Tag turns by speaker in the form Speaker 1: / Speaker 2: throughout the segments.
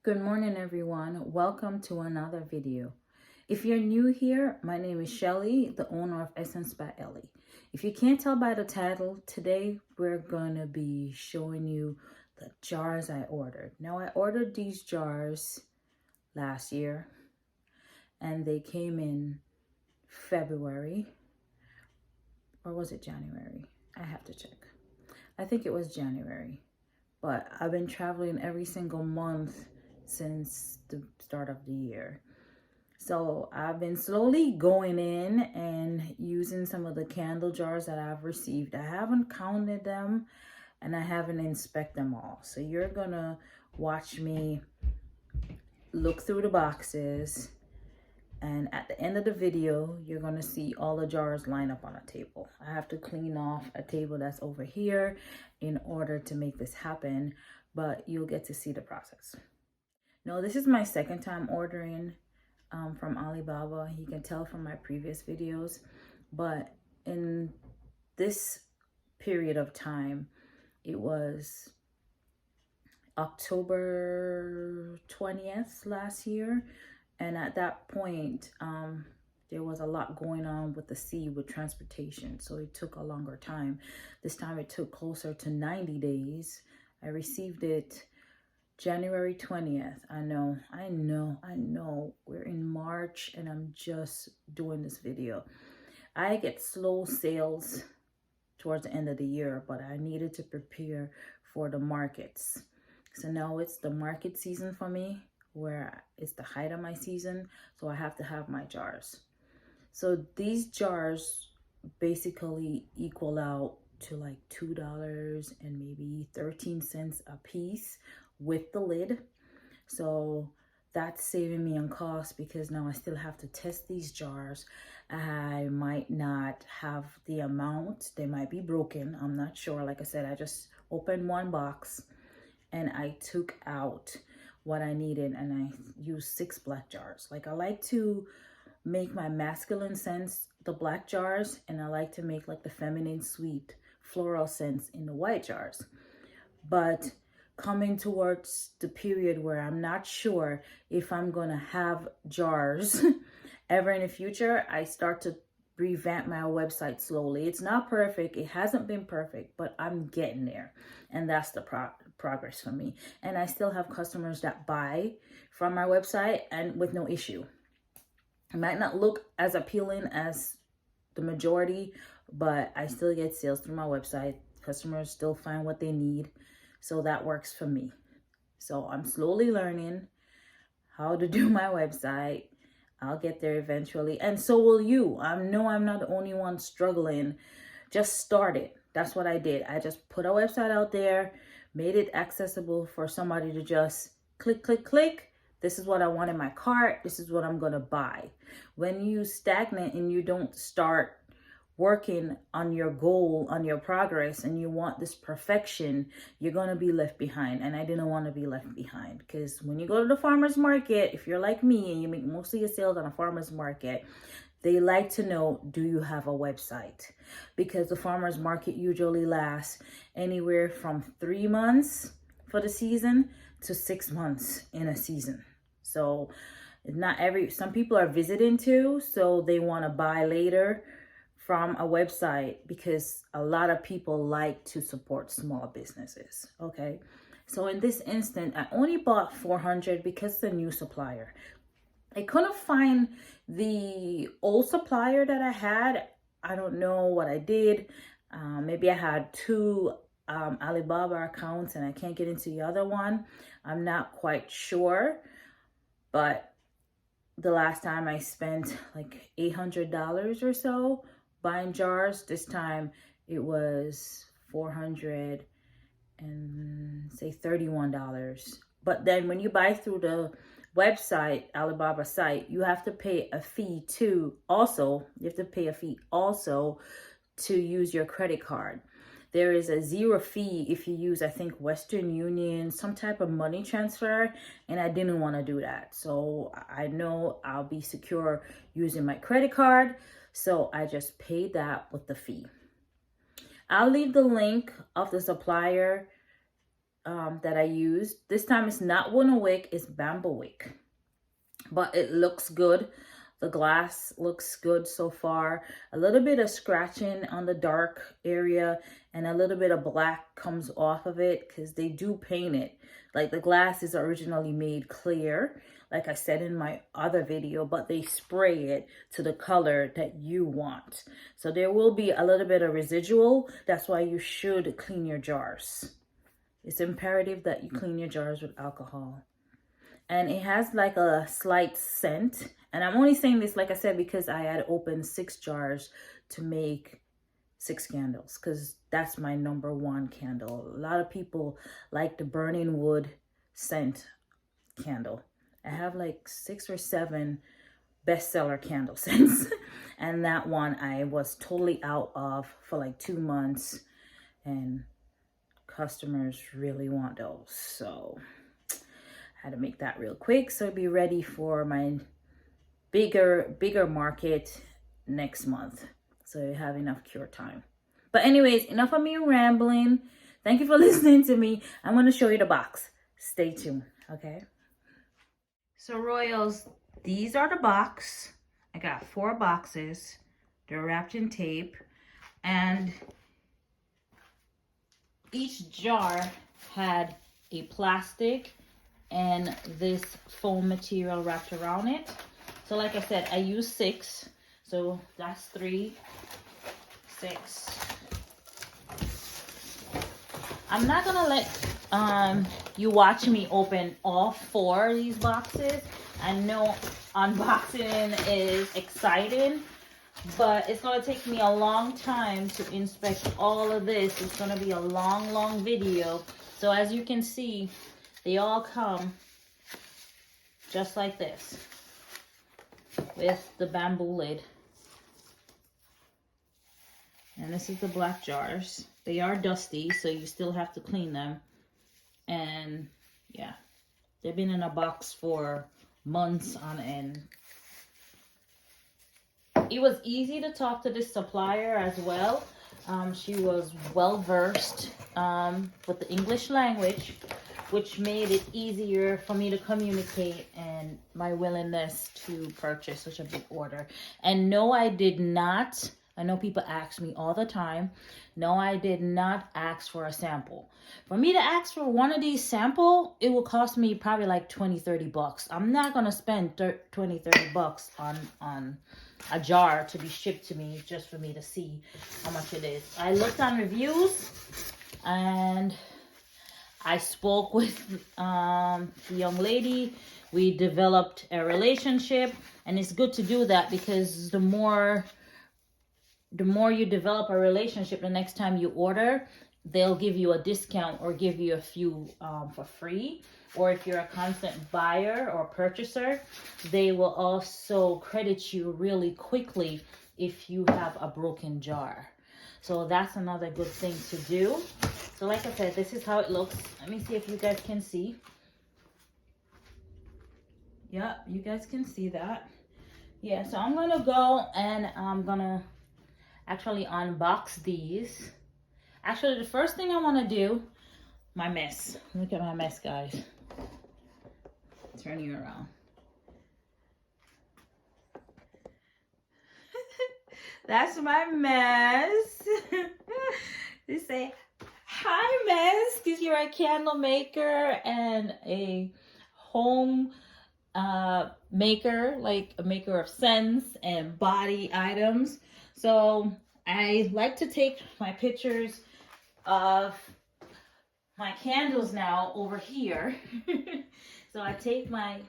Speaker 1: Good morning, everyone. Welcome to another video. If you're new here, my name is Shellie, the owner of Essence by Ellie. If you can't tell by the title, today we're going to be showing you the jars I ordered. Now, I ordered these jars last year and they came in February, or was it January? I have to check. I think it was January, but I've been traveling every single month since the start of the year. So I've been slowly going in and using some of the candle jars that I've received. I haven't counted them and I haven't inspected them all. So you're gonna watch me look through the boxes, and at the end of the video, you're gonna see all the jars line up on a table. I have to clean off a table that's over here in order to make this happen, but you'll get to see the process. Now, this is my second time ordering from Alibaba. You can tell from my previous videos, but in this period of time, it was October 20th last year. And at that point, there was a lot going on with the sea, with transportation. So it took a longer time. This time it took closer to 90 days. I received it January 20th. I know. We're in March and I'm just doing this video. I get slow sales towards the end of the year, but I needed to prepare for the markets. So now it's the market season for me, where it's the height of my season. So I have to have my jars. So these jars basically equal out to like $2 and maybe 13 cents a piece with the lid. So that's saving me on cost, because now I still have to test these jars. I might not have the amount. They might be broken. I'm not sure. Like I said, I just opened one box and I took out what I needed and I used 6 black jars. Like, I like to make my masculine scents the black jars, and I like to make like the feminine sweet floral scents in the white jars. But coming towards the period where I'm not sure if I'm gonna have jars ever in the future, I start to revamp my website slowly. It's not perfect. It hasn't been perfect, but I'm getting there. And that's the progress for me. And I still have customers that buy from my website and with no issue. It might not look as appealing as the majority, but I still get sales through my website. Customers still find what they need. So that works for me. So I'm slowly learning how to do my website. I'll get there eventually. And so will you. I know I'm not the only one struggling. Just start it. That's what I did. I just put a website out there, made it accessible for somebody to just click, click, click. This is what I want in my cart. This is what I'm going to buy. When you stagnate and you don't start working on your goal, on your progress, and you want this perfection, you're going to be left behind. And I didn't want to be left behind, because when you go to the farmer's market, if you're like me and you make most of your sales on a farmer's market, they like to know, do you have a website? Because the farmer's market usually lasts anywhere from 3 months for the season to 6 months in a season. So some people are visiting too, so they want to buy later from a website, because a lot of people like to support small businesses. Okay, so in this instant, I only bought 400 because it's a new supplier. I couldn't find the old supplier that I had. I don't know what I did. Maybe I had 2 Alibaba accounts and I can't get into the other one. I'm not quite sure, but the last time I spent like $800 or so buying jars. This time it was $400 and say $31. But then when you buy through the website, Alibaba site, you have to pay a fee too. Also, you have to pay a fee also to use your credit card. There is a 0 fee if you use, I think, Western Union, some type of money transfer, and I didn't want to do that. So I know I'll be secure using my credit card. So I just paid that with the fee. I'll leave the link of the supplier that I used. This time it's not winnow wick, it's bamboo wick. But it looks good. The glass looks good so far. A little bit of scratching on the dark area and a little bit of black comes off of it because they do paint it. Like the glass is originally made clear, like I said in my other video, but they spray it to the color that you want. So there will be a little bit of residual. That's why you should clean your jars. It's imperative that you clean your jars with alcohol. And it has like a slight scent. And I'm only saying this, like I said, because I had opened 6 jars to make 6 candles, because that's my #1 candle. A lot of people like the burning wood scent candle. I have like 6 or 7 bestseller candle scents. And that one I was totally out of for like 2 months. And customers really want those. So I had to make that real quick. So be ready for my bigger market next month. So you have enough cure time. But anyways, enough of me rambling. Thank you for listening to me. I'm going to show you the box. Stay tuned, okay? So Royals, these are the box. I got 4 boxes. They're wrapped in tape. And each jar had a plastic and this foam material wrapped around it. So like I said, I used 6. So that's 3, 6. I'm not gonna let you watch me open all 4 of these boxes. I know unboxing is exciting, but it's gonna take me a long time to inspect all of this. It's gonna be a long video. So as you can see, they all come just like this with the bamboo lid. And this is the black jars. They are dusty, so you still have to clean them. And yeah, they've been in a box for months on end. It was easy to talk to this supplier as well. She was well versed with the English language, which made it easier for me to communicate and my willingness to purchase such a big order. And no, I did not. I know people ask me all the time. No, I did not ask for a sample. For me to ask for one of these sample, it will cost me probably like 20-30 bucks. I'm not going to spend 20-30 bucks on a jar to be shipped to me just for me to see how much it is. I looked on reviews and I spoke with the young lady. We developed a relationship, and it's good to do that because the more you develop a relationship, the next time you order, they'll give you a discount or give you a few for free. Or if you're a constant buyer or purchaser, they will also credit you really quickly if you have a broken jar. So that's another good thing to do. So like I said, this is how it looks. Let me see if you guys can see. Yeah, you guys can see that. Yeah, so I'm going to go and I'm going to actually unbox these. Actually, the first thing I want to do, my mess. Look at my mess, guys. Turn you around. That's my mess. They say, hi, mess, because you're a candle maker and a home maker, like a maker of scents and body items. So I like to take my pictures of my candles now over here. So I take my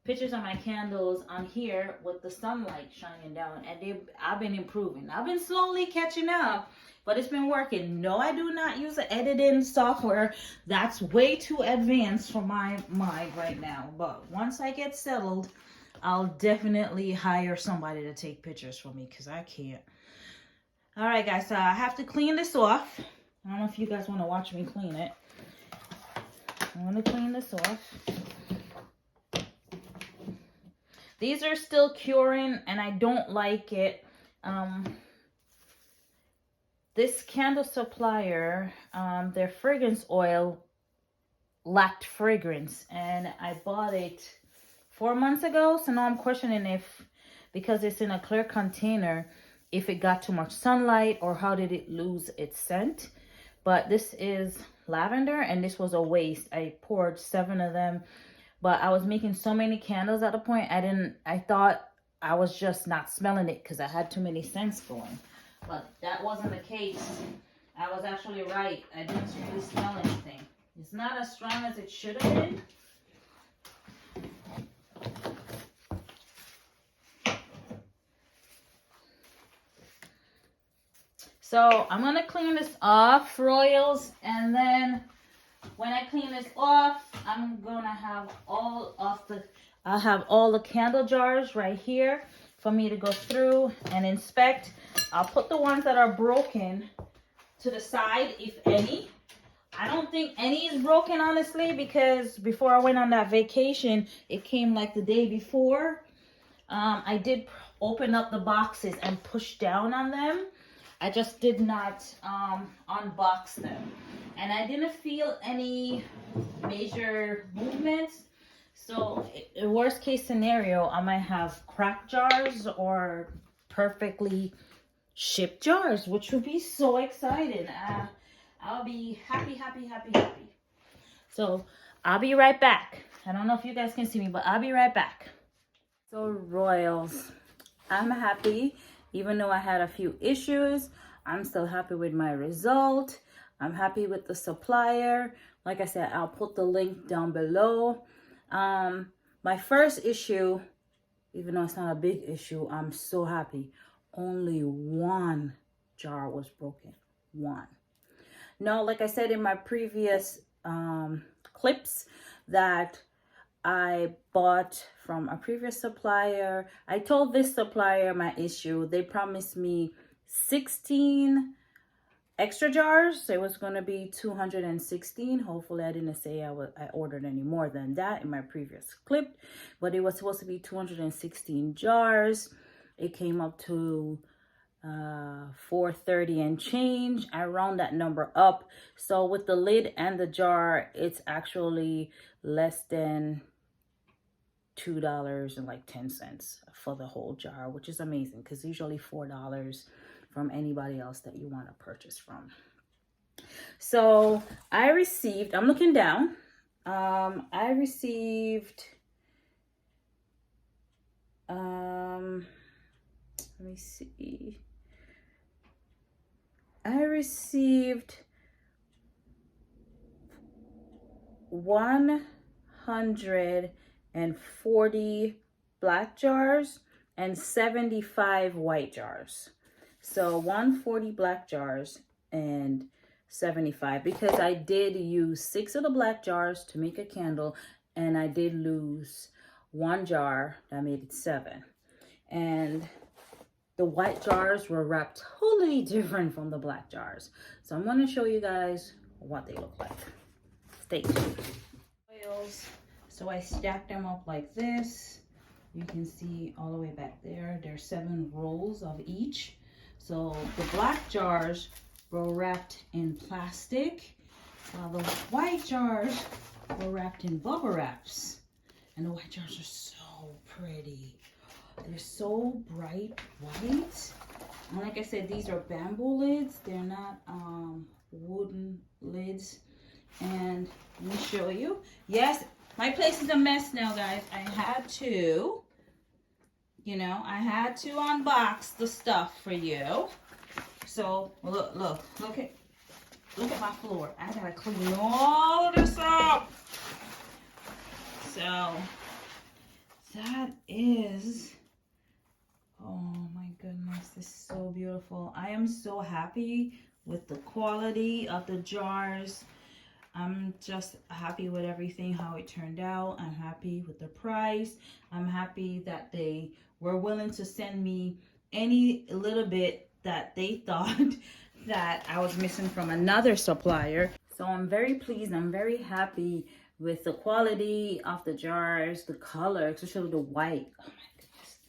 Speaker 1: pictures of my candles on here with the sunlight shining down, and I've been improving. I've been slowly catching up, but it's been working. No, I do not use the editing software. That's way too advanced for my mind right now. But once I get settled, I'll definitely hire somebody to take pictures for me because I can't. All right, guys, so I have to clean this off. I don't know if you guys want to watch me clean it. I'm going to clean this off. These are still curing, and I don't like it. This candle supplier, their fragrance oil lacked fragrance, and I bought it 4 months ago. So now I'm questioning if, because it's in a clear container, if it got too much sunlight or how did it lose its scent. But this is lavender, and this was a waste. I poured 7 of them, but I was making so many candles at a point. I thought I was just not smelling it because I had too many scents going, but that wasn't the case. I was actually right. I didn't really smell anything. It's not as strong as it should have been. So I'm gonna clean this off, Royals, and then when I clean this off, I'm gonna have I'll have all the candle jars right here for me to go through and inspect. I'll put the ones that are broken to the side, if any. I don't think any is broken, honestly, because before I went on that vacation, it came like the day before. I did open up the boxes and push down on them. I just did not unbox them. And I didn't feel any major movements. So, in worst case scenario, I might have cracked jars or perfectly shipped jars, which would be so exciting. I'll be happy. So, I'll be right back. I don't know if you guys can see me, but I'll be right back. So, Royals, I'm happy. Even though I had a few issues, I'm still happy with my result. I'm happy with the supplier. Like I said, I'll put the link down below. My first issue, even though it's not a big issue, I'm so happy. Only 1 jar was broken. 1. Now, like I said in my previous clips, that I bought from a previous supplier. I told this supplier my issue. They promised me 16 extra jars. So it was going to be 216. Hopefully I didn't say I ordered any more than that in my previous clip, but it was supposed to be 216 jars. It came up to 430 and change. I round that number up. So with the lid and the jar, it's actually less than $2.10 for the whole jar, which is amazing because usually $4 from anybody else that you want to purchase from. So I received, I'm looking down, I received let me see, I received 140 black jars and 75 white jars. So 140 black jars and 75, because I did use 6 of the black jars to make a candle, and I did lose 1 jar that made it 7. And the white jars were wrapped totally different from the black jars. So I'm going to show you guys what they look like. Stay tuned. So I stacked them up like this. You can see all the way back there. There's 7 rolls of each. So the black jars were wrapped in plastic, while the white jars were wrapped in bubble wraps. And the white jars are so pretty. They're so bright white. And like I said, these are bamboo lids. They're not wooden lids. And let me show you. Yes, my place is a mess now, guys. I had to unbox the stuff for you. So look at my floor. I gotta clean all of this up. So that is, oh my goodness, this is so beautiful. I am so happy with the quality of the jars. I'm just happy with everything, how it turned out. I'm happy with the price. I'm happy that they were willing to send me any little bit that they thought that I was missing from another supplier. So I'm very pleased. I'm very happy with the quality of the jars, the color, especially the white. Oh my goodness.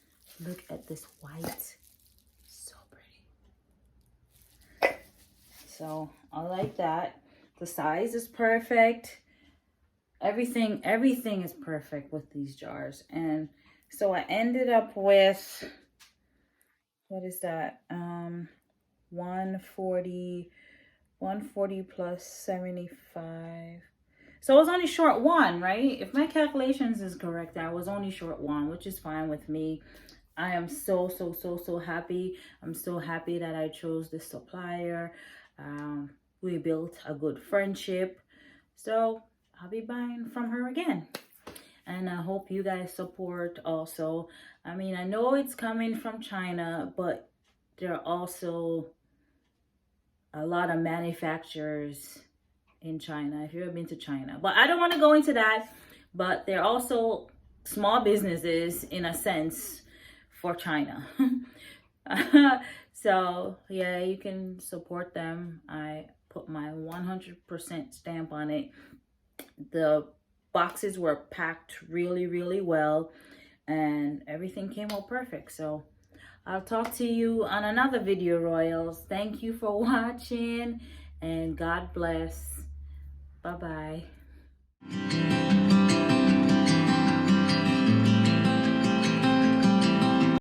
Speaker 1: Look at this white. So pretty. So I like that. The size is perfect. everything is perfect with these jars. And so I ended up with, what is that? 140 plus 75. So I was only short one, right? If my calculations is correct, I was only short one, which is fine with me. I am so happy. I'm so happy that I chose this supplier. We built a good friendship. So I'll be buying from her again. And I hope you guys support also. I mean, I know it's coming from China, but there are also a lot of manufacturers in China, if you've ever been to China. But I don't want to go into that. But they're also small businesses, in a sense, for China. So, yeah, you can support them. I put my 100% stamp on it. The boxes were packed really well, and everything came out perfect. So I'll talk to you on another video, Royals. Thank you for watching, and God bless. Bye-bye.